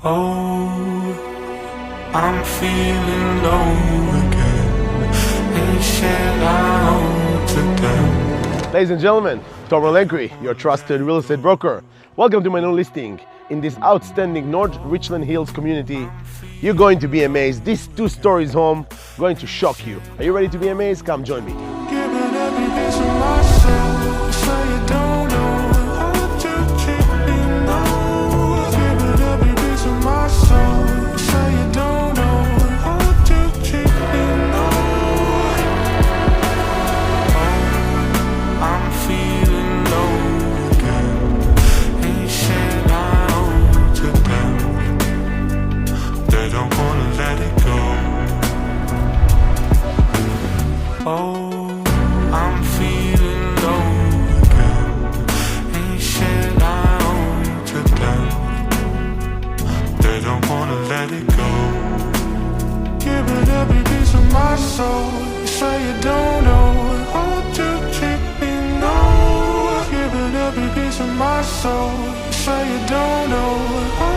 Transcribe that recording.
Oh, I'm feeling low again. Ain't shit I owe to them. Ladies and gentlemen, Tom Legri, your trusted real estate broker. Welcome to my new listing in this outstanding North Richland Hills community. You're going to be amazed. This 2-story home going to shock you. Are you ready to be amazed? Come join me. Giving every piece of my soul, so you don't know how to keep me low. Giving every piece of my soul, so you don't know how to keep me low. Oh, I'm feeling low again. Ain't shit I owe to them. They don't wanna let it go. Oh, I'm feeling low again. Ain't shit I owe to them. They don't wanna let it go. Giving every piece of my soul. You say you don't know how to keep me low. Giving every piece of my soul. You say you don't know how